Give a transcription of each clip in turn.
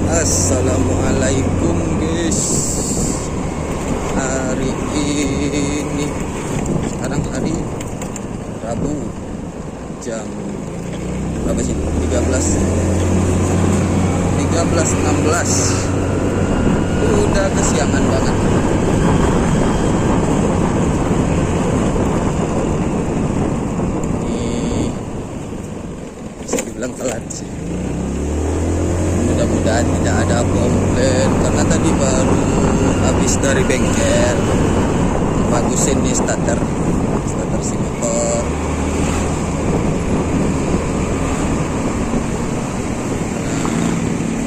Assalamualaikum guys. Hari ini sekarang hari Rabu, jam berapa sih? 13.16. Udah kesiangan banget. Ini bisa dibilang telat sih. Mudah-mudahan tidak ada komplain karena tadi baru habis dari bengkel bagusin nih starter si motor.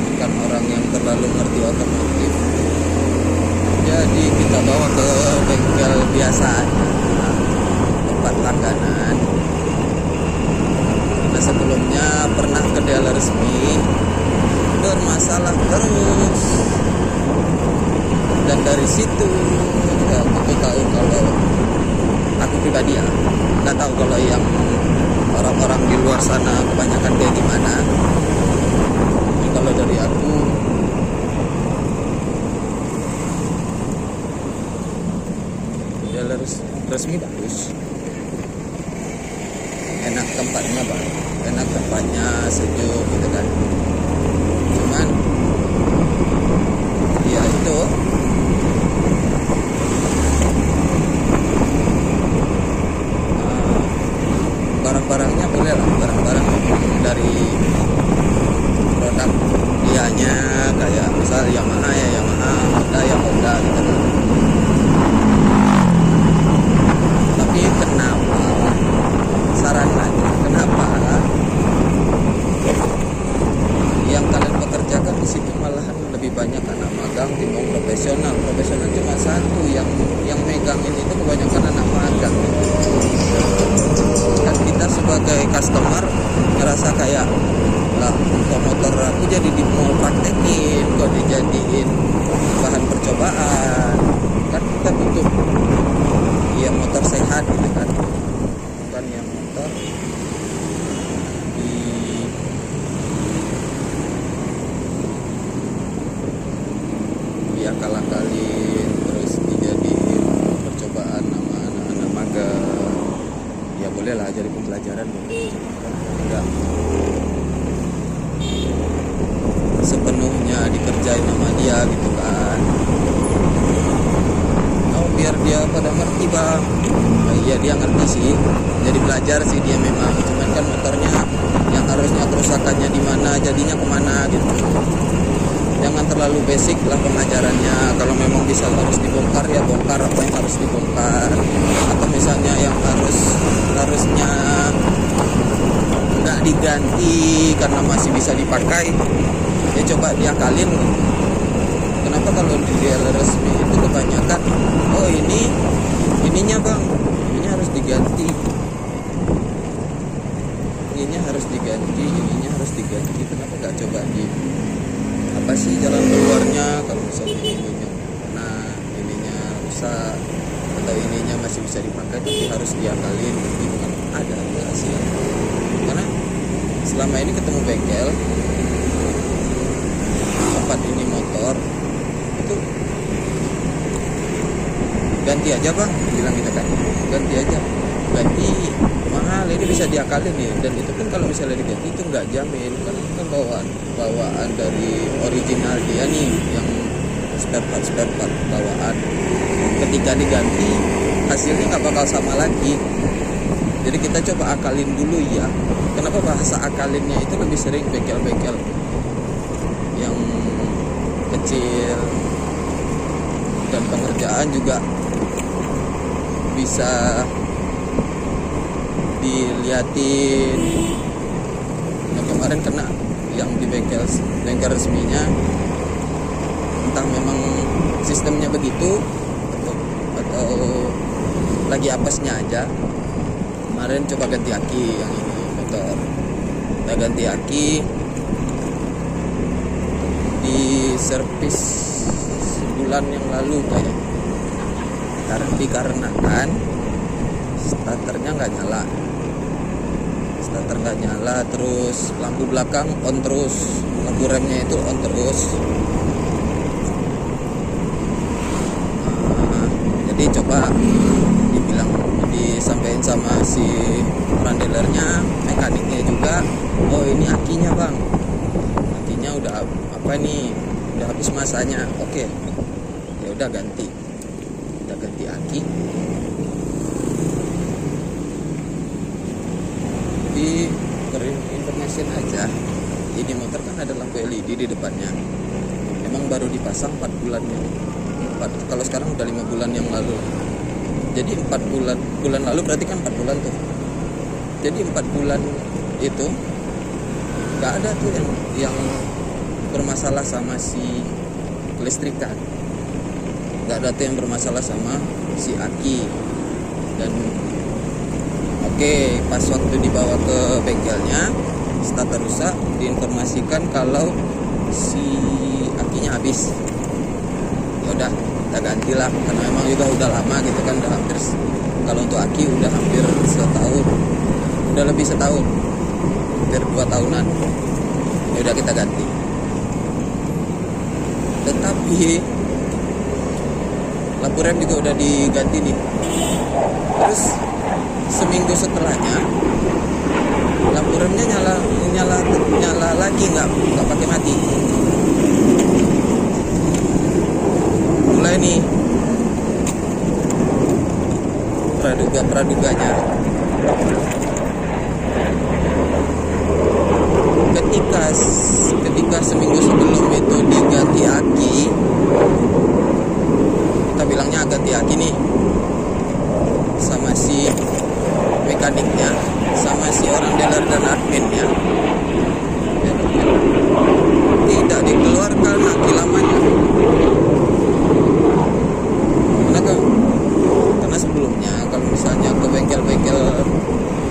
Bukan orang yang terlalu ngerti otomotif, jadi kita bawa ke bengkel biasa, tempat langganan. Karena sebelumnya pernah ke dealer resmi, bermasalah terus, dan dari situ ya, aku tahu kalau aku pribadi ya nggak tahu kalau yang orang-orang di luar sana kebanyakan kayak gimana. Tapi kalau dari aku, dealer resmi bagus, enak tempatnya bang, enak tempatnya, sejuk gitu kan. Cuman ya itu barang-barangnya boleh lah, barang-barang dari produk dianya, kayak misal Yamaha ya Yamaha, Honda ya Honda gitu kan. Tapi kenapa, saran aja, kenapa yang kalian pekerjakan di situ malahan lebih banyak anak magang timbang profesional? Profesional cuma satu, yang megangin itu kebanyakan anak magang. Kan kita sebagai customer ngerasa kayak, lah kok motor aku jadi di mall praktekin, kok dijadiin bahan percobaan. Kan kita butuh ya motor sehat gitu kan, bukan yang motor akal-akalin terus dijadiin percobaan sama anak-anak magang. Ya boleh lah, jadi pembelajaran, enggak sepenuhnya dikerjain sama dia gitu kan. Oh, biar dia pada ngerti bang. Nah, iya dia ngerti sih, jadi belajar sih dia memang. Cuman kan motornya yang harusnya kerusakannya di mana, jadinya kemana gitu. Jangan terlalu basic lah pengajarannya. Kalau memang bisa harus dibongkar ya bongkar apa yang harus dibongkar. Atau misalnya yang harusnya nggak diganti karena masih bisa dipakai, ya coba diakalin. Kenapa kalau di dealer resmi itu kebanyakan, oh ininya bang, ininya harus diganti, ininya harus diganti. Kenapa nggak coba di apa sih jalan keluarnya? Kalau misalnya ininya rusak atau ininya masih bisa dipakai tapi harus diakalin, gitu kan. Ada hasil. Karena selama ini ketemu bengkel tempat ini motor itu ganti aja bang, bilang kita kan, ganti mahal, ini bisa diakalin nih. Dan itu pun kalau misalnya diganti itu nggak jamin, karena itu kan bawaan dari original dia nih, yang spare part bawaan. Ketika diganti hasilnya nggak bakal sama lagi. Jadi kita coba akalin dulu ya. Kenapa bahasa akalinnya itu lebih sering bengkel-bengkel yang kecil, dan pengerjaan juga bisa diliatin. Nah, kemarin kena yang di bengkel resminya, entah memang sistemnya begitu atau lagi apesnya aja. Kemarin coba ganti aki yang ini motor, kita ganti aki di servis sebulan yang lalu kayaknya, dikarenakan starternya nggak nyala. starter nggak nyala, terus lampu belakang on terus, lampu remnya itu on terus. Jadi coba disampaikan sama si orang dealernya, mekaniknya juga, oh ini akinya bang, akinya udah apa nih, udah habis masanya. Oke, ya udah ganti aki. Di information aja, ini motor kan ada lampu LED di depannya, emang baru dipasang 4 bulannya. Kalau sekarang udah 5 bulan yang lalu. Jadi 4 bulan lalu berarti kan 4 bulan tuh. Jadi 4 bulan itu nggak ada tuh yang bermasalah sama si kelistrikan, nggak ada tuh yang bermasalah sama si aki. Dan oke, pas waktu dibawa ke bengkelnya, starter rusak, diinformasikan kalau si akinya habis. Ya udah, kita gantilah, karena memang juga udah lama gitu kan, udah hampir, kalau untuk aki udah hampir setahun, udah lebih setahun, hampir 2 tahunan. Ya udah, kita ganti. Tetapi lampu rem juga udah diganti nih. Terus seminggu setelahnya lampu remnya nyala lagi, nggak pakai mati. Mulai nih praduganya, ketika seminggu sebelum itu diganti aki, kita bilangnya ganti aki nih, sama si mekaniknya, sama si orang dealer dan adminnya, tidak dikeluarkan aki lamanya. Karena sebelumnya kalau misalnya ke bengkel-bengkel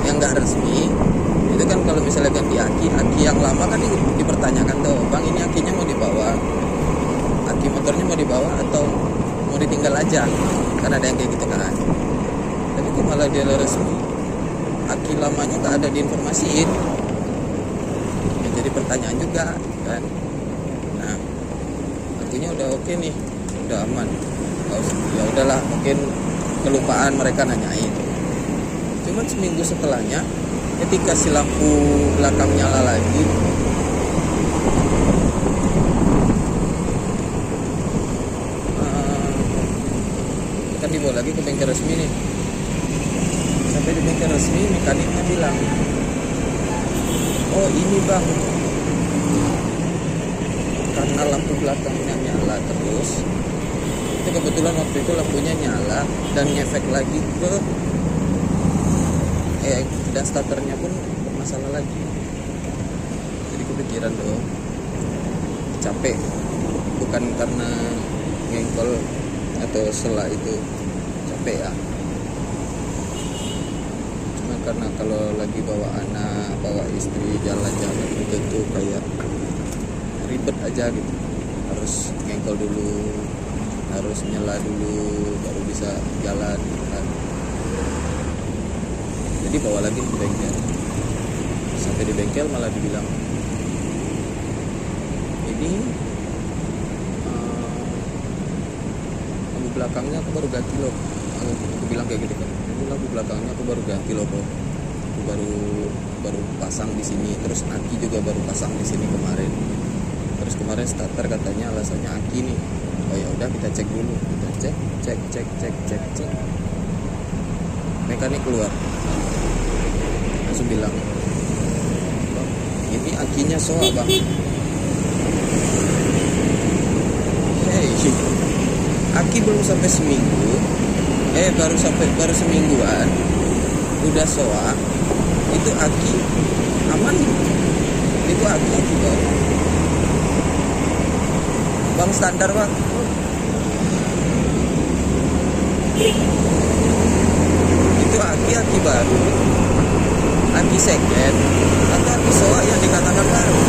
yang nggak resmi itu kan, kalau misalnya ganti aki yang lama kan dipertanyakan tuh, bang ini akinya mau dibawa, aki motornya mau dibawa atau mau ditinggal aja, kan ada yang kayak gitu kan. Tapi kok malah dia resmi, aki lamanya nggak ada diinformasiin, ya, jadi pertanyaan juga kan. Nah, akinya udah oke nih, udah aman. Ya udahlah, mungkin kelupaan mereka nanyain. Cuman seminggu setelahnya, ketika si lampu belakang nyala lagi, kan dibawa lagi ke bengkel resmi nih. Sampai di bengkel resmi, mekaniknya bilang, oh ini bang, karena lampu belakangnya nyala terus. Itu kebetulan waktu itu lampunya nyala dan ngefek lagi ke dan starternya pun bermasalah lagi. Jadi kepikiran dong, capek, bukan karena ngengkol atau sela itu capek ya, cuma karena kalau lagi bawa anak, bawa istri jalan-jalan gitu tuh kayak ribet aja gitu, harus ngengkol dulu, harus nyala dulu baru bisa jalan kan. Jadi bawa lagi ke bengkel. Sampai di bengkel malah dibilang, ini lampu belakangnya aku baru ganti loh. Aku bilang kayak gitu kan, ini lampu belakangnya aku baru ganti loh bro, aku baru pasang di sini. Terus aki juga baru pasang di sini kemarin. Terus kemarin starter katanya alasannya aki nih. Oh ya udah, kita cek dulu. Kita cek. Mekanik keluar, langsung bilang, bang, ini akinya soal bang. Hey, aki belum sampai seminggu, baru semingguan udah soal. Itu aki aman, itu aki baru. Bang standar bang. Itu aki baru, aki second, atau aki soa yang dikatakan baru.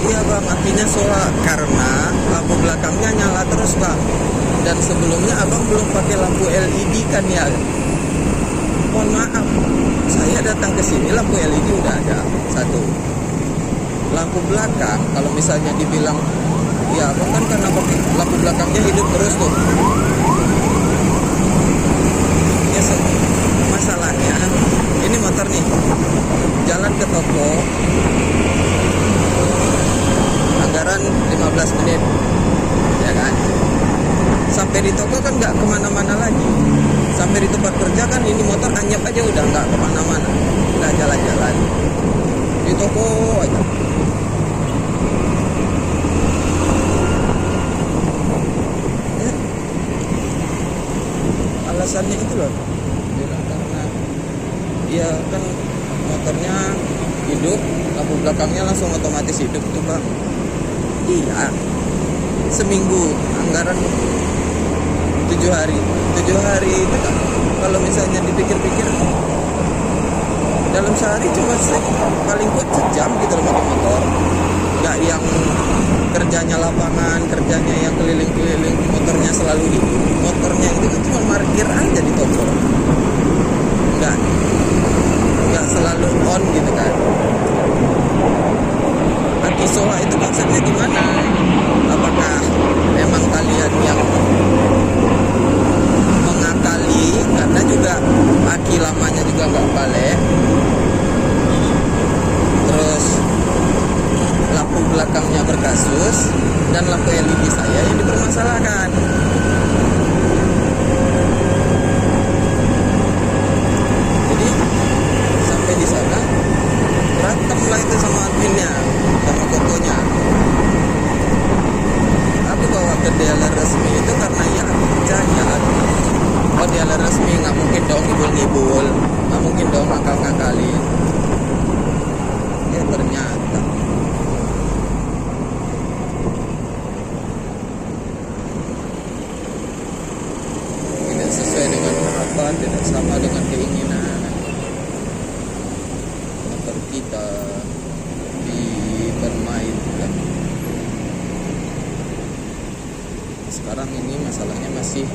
Iya bang, akinya soa karena lampu belakangnya nyala terus bang. Dan sebelumnya abang belum pakai lampu LED kan ya. mohon maaf, saya datang ke sini lampu LED udah ada satu. Lampu belakang kalau misalnya dibilang ya abang kan karena lampu belakangnya hidup terus tuh. Ya, masalahnya ini motor nih jalan ke toko anggaran 15 menit ya kan, sampai di toko kan nggak kemana-mana lagi. Sampai di tempat kerja kan ini motor anyap aja udah nggak kemana-mana, udah jalan-jalan di toko aja. Ya. Alasannya itu loh, bilang karena ya kan motornya hidup, lampu belakangnya langsung otomatis hidup tuh bang. Iya, seminggu anggaran 7 hari itu kan kalau misalnya dipikir-pikir dalam sehari cuma paling kuat sejam gitu loh pakai motor, nggak yang kerjanya lapangan, kerjanya yang keliling-keliling, motornya selalu hidup. Motornya itu kan cuma parkir aja di toko, nggak selalu on gitu kan. Aki sola itu konsepnya gimana? Apakah emang kalian yang mengakali karena juga aki lamanya juga nggak balik, terus lampu belakangnya berkasus dan lampu LED saya yang dipermasalahkan. Jadi sampai di sana berantem lah itu sama adminnya, sama tokonya. Aku bawa ke dealer resmi itu karena ya aku percaya. Oh dealer resmi nggak mungkin dong ngibul-ngibul, nggak mungkin dong ngakal-ngakalin. Ya ternyata tidak sesuai dengan harapan, tidak sama dengan keinginan. Motor kita dipermainkan. Sekarang ini masalahnya masih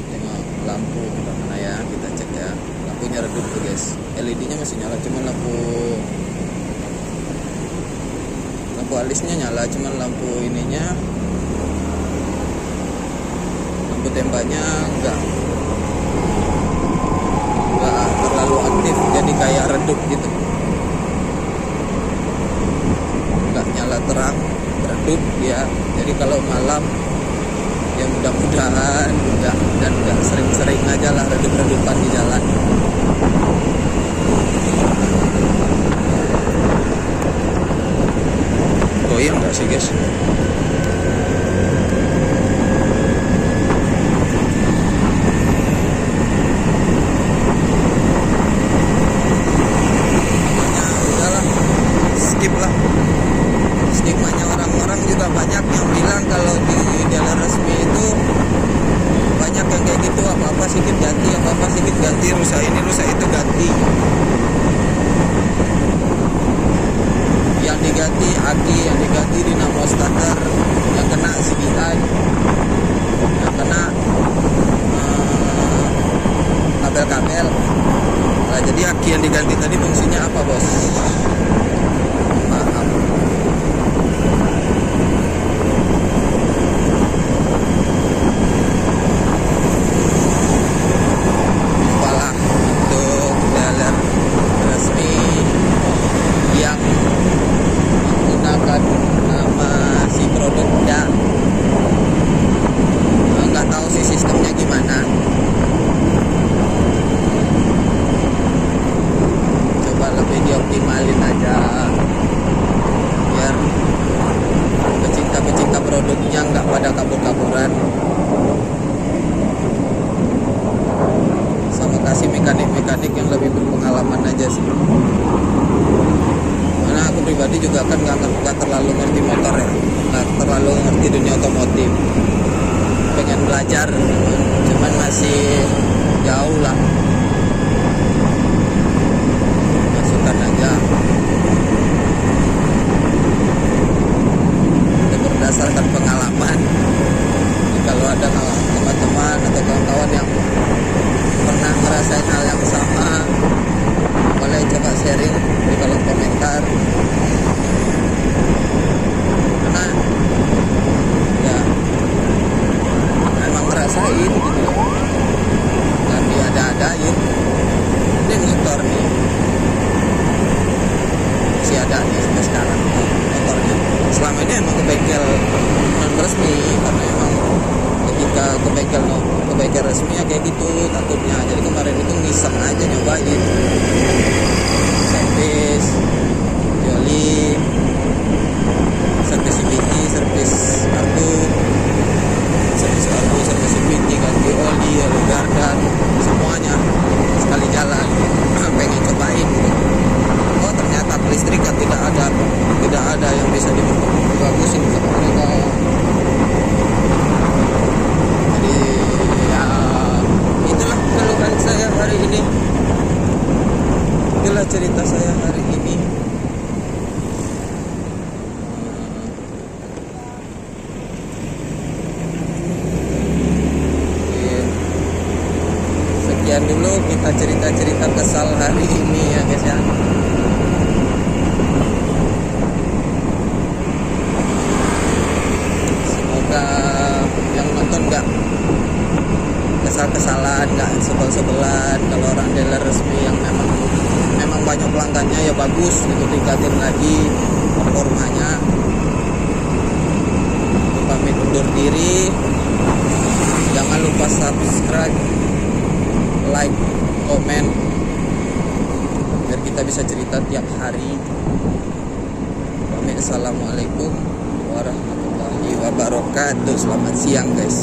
dengan lampu mana ya, kita cek ya, lampunya redup tuh guys, LED-nya masih nyala, cuman lampu alisnya nyala, cuman lampu ininya, lampu tembaknya enggak terlalu aktif, jadi kayak redup gitu, enggak nyala terang, redup ya. Jadi kalau malam ya mudah-mudahan enggak sering-sering aja lah redup-redupan di jalan. Goyang enggak sih guys? Skip lah. Stigmanya orang-orang juga banyak yang bilang kalau di dealer resmi itu banyak yang kayak gitu, apa-apa sedikit ganti, rusak ini rusak itu ganti. Yang diganti aki, yang diganti dinamo starter, yang kena CDI, yang kena kabel-kabel. Nah, jadi aki yang diganti tadi fungsinya apa bos? Paham. Jumpalah untuk dealer resmi yang menggunakan nama si produknya, nggak tahu sih sistemnya gimana. Coba lebih dioptimalin aja biar pecinta produknya nggak pada kabur-kaburan, sama kasih mekanik-mekanik yang lebih berpengalaman aja sih. Karena aku pribadi juga kan nggak terlalu ngerti motor ya, nggak terlalu ngerti dunia otomotif, pengen belajar cuman masih jauh lah. Masukkan aja itu berdasarkan pengalaman. Jadi kalau ada teman-teman atau kawan-kawan yang pernah ngerasain hal yang sama, sampai sekarang motornya. Selama ini emang ke bengkel non resmi, karena emang ketika ke bengkel resmi ya kayak gitu takutnya. Jadi kemarin itu ngiseng aja nyobain servis Joli, servis CVT, servis kartu, servis CVT, ganti oli gardan, semuanya sekali jalan. Pengen cobain gitu. Oh ternyata kelistrikan tidak ada yang bisa dibagusin sama mereka. Jadi ya itulah keluhan saya hari ini, itulah cerita saya hari ini. Sekian dulu kita cerita-cerita kesal hari ini ya guys ya. Semoga yang nonton nggak kesal-kesalan, nggak sebel-sebelan. Kalau orang dealer resmi yang memang banyak pelanggannya ya bagus gitu, tingkatin lagi performanya. Pamit undur diri. Jangan lupa subscribe, like, komen, biar kita bisa cerita tiap hari. Assalamualaikum warahmatullahi wabarakatuh. Selamat siang guys.